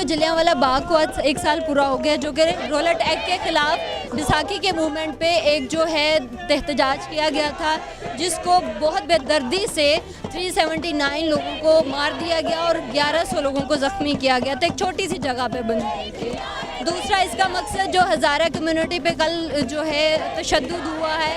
जलियांवाला बाग को आज 1 साल पूरा हो गया, जो कि रॉलेट एक्ट के ख़िलाफ़ बैसाखी के मूवमेंट पे एक जो है एहतजाज किया गया था, जिसको बहुत बेदर्दी से 379 लोगों को मार दिया गया और 1100 लोगों को ज़ख्मी किया गया था, एक छोटी सी जगह पे बंद हुई थी। दूसरा इसका मकसद जो हज़ारा कम्युनिटी पे कल जो है तशद्दुद हुआ है,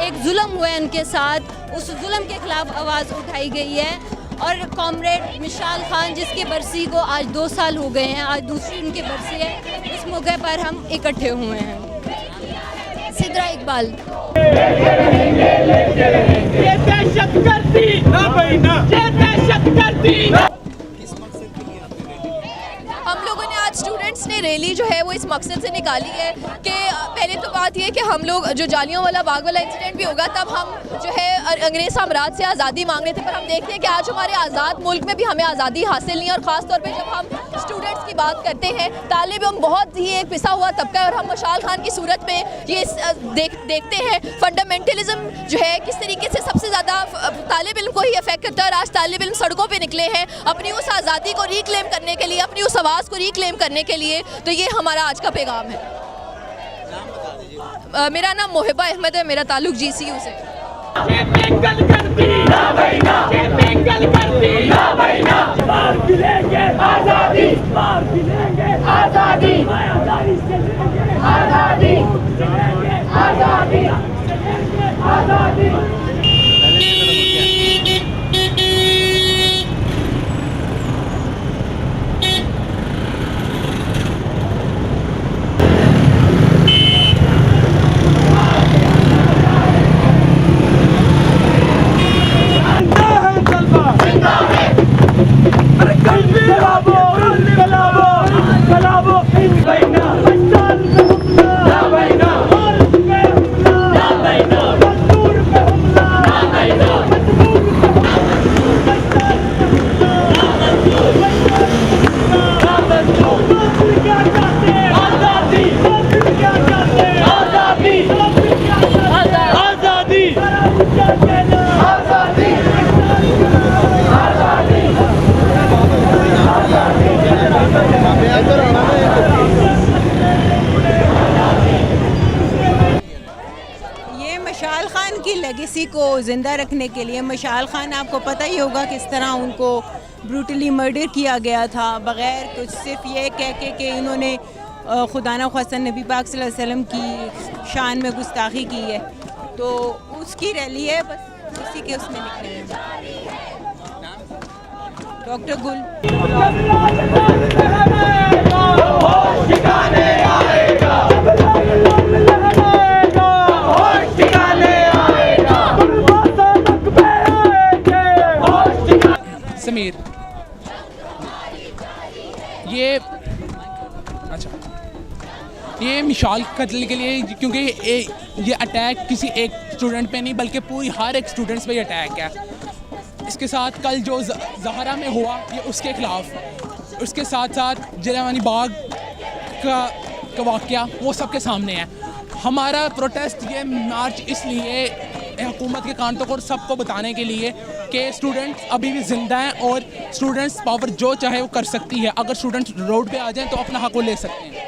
एक जुल्म हुआ है उनके साथ, उस जुल्म के ख़िलाफ़ आवाज़ उठाई गई है। और कॉमरेड मिशाल खान जिसकी बरसी को आज 2 साल हो गए हैं, आज दूसरी उनकी बरसी है, इस मौके पर हम इकट्ठे हुए हैं। सिद्रा इकबाल। हम लोगों ने आज स्टूडेंट्स ने रैली जो है वो इस मकसद से निकाली है कि पहले तो बात यह है कि हम लोग जो जालियांवाला बाग वाला इंसिडेंट भी होगा तब हम जो है अंग्रेज़ साम्राज्य से आज़ादी मांग रहे थे, पर हम देखते हैं कि आज हमारे आज़ाद मुल्क में भी हमें आज़ादी हासिल नहीं है। और ख़ास तौर पे जब हम स्टूडेंट्स की बात करते हैं, तालिब इल्म बहुत ही एक पिसा हुआ तबका है और हम मशाल खान की सूरत में ये देखते हैं फंडामेंटलिज्म जो है किस तरीके से सबसे ज़्यादा तालिब इल्म को ही अफेक्ट करता है। और आज तालिब इल्म सड़कों पर निकले हैं अपनी उस आज़ादी को रिक्लेम करने के लिए, अपनी उस आवाज़ को रिक्लेम करने के लिए। तो ये हमारा आज का पैगाम है। मेरा नाम मोहिबा अहमद है, मेरा ताल्लुक GCU से। मशाल खान की लेगेसी को ज़िंदा रखने के लिए, मशाल खान आपको पता ही होगा किस तरह उनको ब्रूटली मर्डर किया गया था, बग़ैर कुछ सिर्फ ये कह के कि इन्होंने खुदा न ख़ास्ता नबी पाक सल्लल्लाहु अलैहि वसल्लम की शान में गुस्ताखी की है। तो उसकी रैली है, बस उसी के उसमें निकले हैं। डॉक्टर गुल। समीर, ये मिशाल कत्ल के लिए, क्योंकि ये अटैक किसी एक स्टूडेंट पे नहीं बल्कि पूरी हर एक स्टूडेंट्स पे अटैक है। इसके साथ कल जो ज़हरा में हुआ ये उसके ख़िलाफ़, उसके साथ साथ जलियांवाला बाग का वाक़या वो सबके सामने है। हमारा प्रोटेस्ट ये मार्च इसलिए हुकूमत के कांटों को सबको बताने के लिए कि स्टूडेंट्स अभी भी ज़िंदा हैं और स्टूडेंट्स पावर जो चाहे वो कर सकती है। अगर स्टूडेंट्स रोड पे आ जाएं तो अपना हक वो ले सकते हैं।